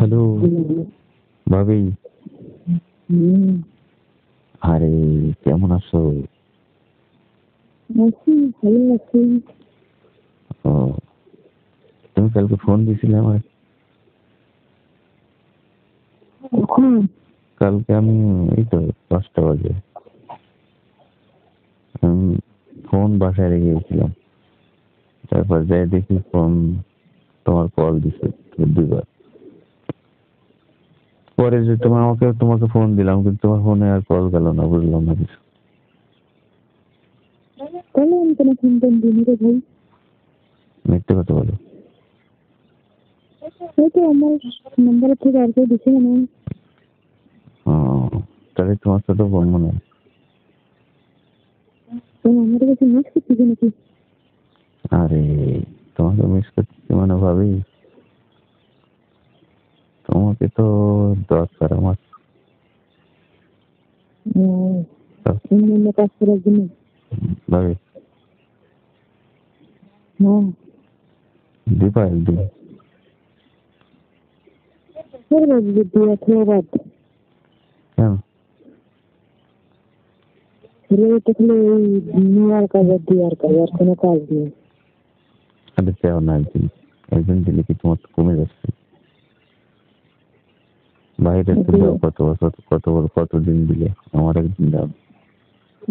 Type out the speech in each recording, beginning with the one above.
Hello ভাবি। হুম, আরে কেমন আছো? আছি, ভালো আছি। ও, তুমি কালকে ফোন দিছিলে আমার। কখন? কালকে আমি এই তো 5টা বাজে আমি ফোন বাসায় রেখে গেছিলাম। তারপর যাই দেখি ফোন তোমার কল দিছে 2বার। পরে যে তোমাকে ফোন দিলাম, কিন্তু তোমার ফোনে আর কল গেল না, বুঝলাম না কিছু। তাহলে আমি কোনো ফোন টোন দিইনি রে ভাই। মিথ্যে কথা বলো। ওই তো আমার নাম্বারের থেকে আর কেউ দিছে না। ও, তাহলে তোমার ছোট বোন মনে হয়। তো আমার কাছে মিস করতেছে নাকি? আরে তোমাকে মিস করতেছি মানে ভাবি, তোমাকে তো দরকার আমার। অন্য কাজ করার জন্য। ভাবি, হ্যাঁ, দিবা একদিন? তোর বাজবে দিয়া খেয়ে বাদ। কেন? ছেলে তো খালি ওই নেওয়ার কাজ আর দেওয়ার কাজ, আর কোনো কাজ নেই। আরে চাও না একদিন? একদিন দিলে কি তোমার তো কমে যাচ্ছে? বাইরে তো যাও কত বছর, কতদিন দিলে, আমার একদিন দাও।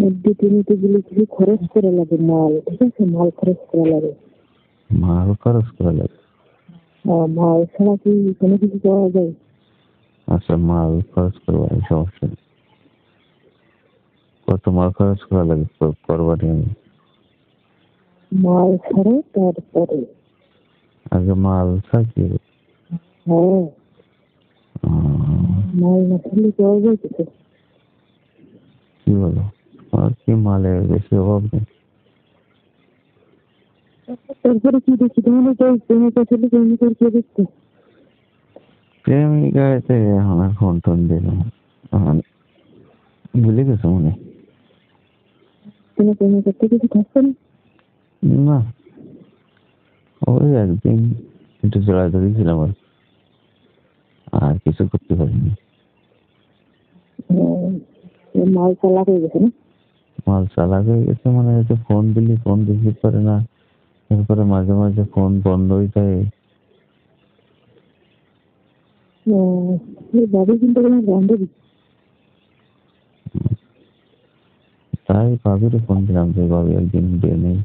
মধ্যে তিনটে দিলে কিছু খরচ করা লাগে, মাল, ঠিক আছে, মাল খরচ করা লাগে। মাল খরচ করা লাগে? মাল ছাড়া কি কোনো কিছু পাওয়া যায়? আচ্ছা, মাল খরচ করবো, এই সমস্যা নেই। কত মাল খরচ করা লাগে করবানি আমি? মাল ছাড়া তারপরে। আগে মাল থাকি। হ্যাঁ, মাল না থাকলে পাওয়া যায় কিছু। কি বলো? আর কি মালের বেশি অভাব নেই। তারপরে কি দেখি তোমার প্রেমিকা ছিল, প্রেমিকার কে দেখতে? প্রেমিকা এতে আমার ফোন টোন দিলাম, ভুলে গেছো মনে? তোমার প্রেমিকার তো কিছু থাকছে না? না, ওই একদিন একটু জড়াজড়ি ছিলাম আর কিছু করতে পারিনি। মাল চালাক হয়ে গেছে না? মাল চালাক হয়ে গেছে মানে হচ্ছে, ফোন দিলি ফোন রিসিভ করে না, এরপরে মাঝে মাঝে ফোন বন্ধ হয়ে যায়। বাবু কিন্তু তোমার বান্ধবী। তাই ভাবির ফোন দিলাম যে ভাবি একদিন দিয়ে নেই।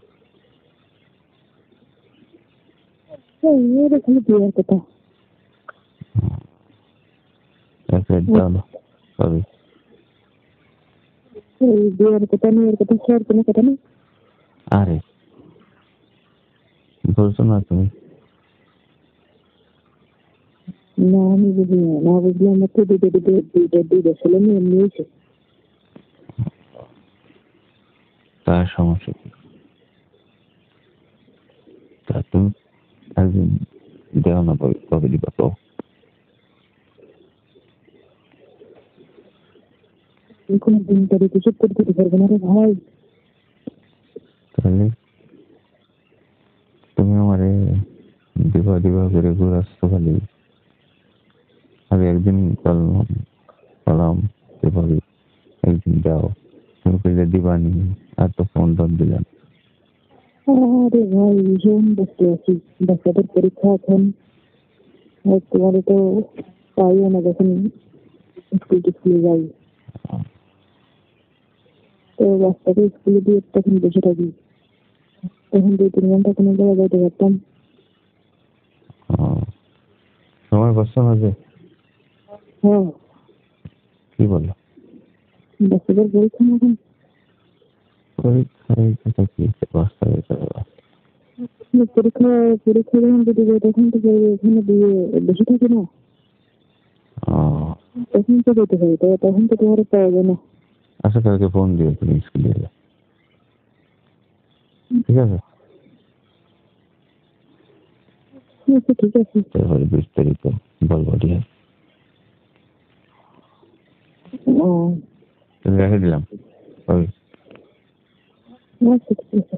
এরা খালি দেওয়ার কথা। এক প্লেট দাও না ভাবি। দেওয়ার কথা, নেওয়ার কথা, শেয়ার কোনো কথা নেই। আরে বলছো না তুমি? না, আমি বুঝি না, না বুঝলে আমার তো দুইটা ছেলে মেয়ে এমনি হয়েছে। তার সমস্যা কি? তা তুমি একদিন দেও না ভাবি, কবে দিবা তো? কোনো দিন তারিখ হিসেব করে দিতে পারবো না রে ভাই। তাহলে তুমি আমারে দিবা দিবা করে ঘুরাচ্ছ খালি। আমি একদিন কলাম যে ভাবি একদিন দাও, তুমি কইলে দিবানি, আর তো ফোন টোন দিলাম। আরে ভাই, ভীষণ ব্যস্ত আছি। বাচ্চাদের পরীক্ষা এখন। আর তোমার তো পাইও না যখন স্কুলে যাই। তো বাচ্চাকে স্কুলে দিয়ে তখন বসে থাকি। তখন 2-3 ঘন্টা কোনো জায়গায় যাইতে পারতাম। সময় পাচ্ছ না যে? হ্যাঁ, কি বলো? বাচ্চাদের পরীক্ষা না এখন। পরীক্ষায় কি অবস্থা হয়েছে? পরীক্ষা পরীক্ষা যখন যদি যাই তখন তো এখানে দিয়ে বসে থাকি না। তখন তো যেতে পারি, তখন তো তোমার পাওয়া যায় না। আচ্ছা, কালকে ফোন দিও তুমি স্কুলে এলে, ঠিক আছে? আচ্ছা, ঠিক আছে। তারপরে বিস্তারিত বলবো, ঠিক আছে? ও, রেখে দিলাম। ওই আচ্ছা, ঠিক আছে।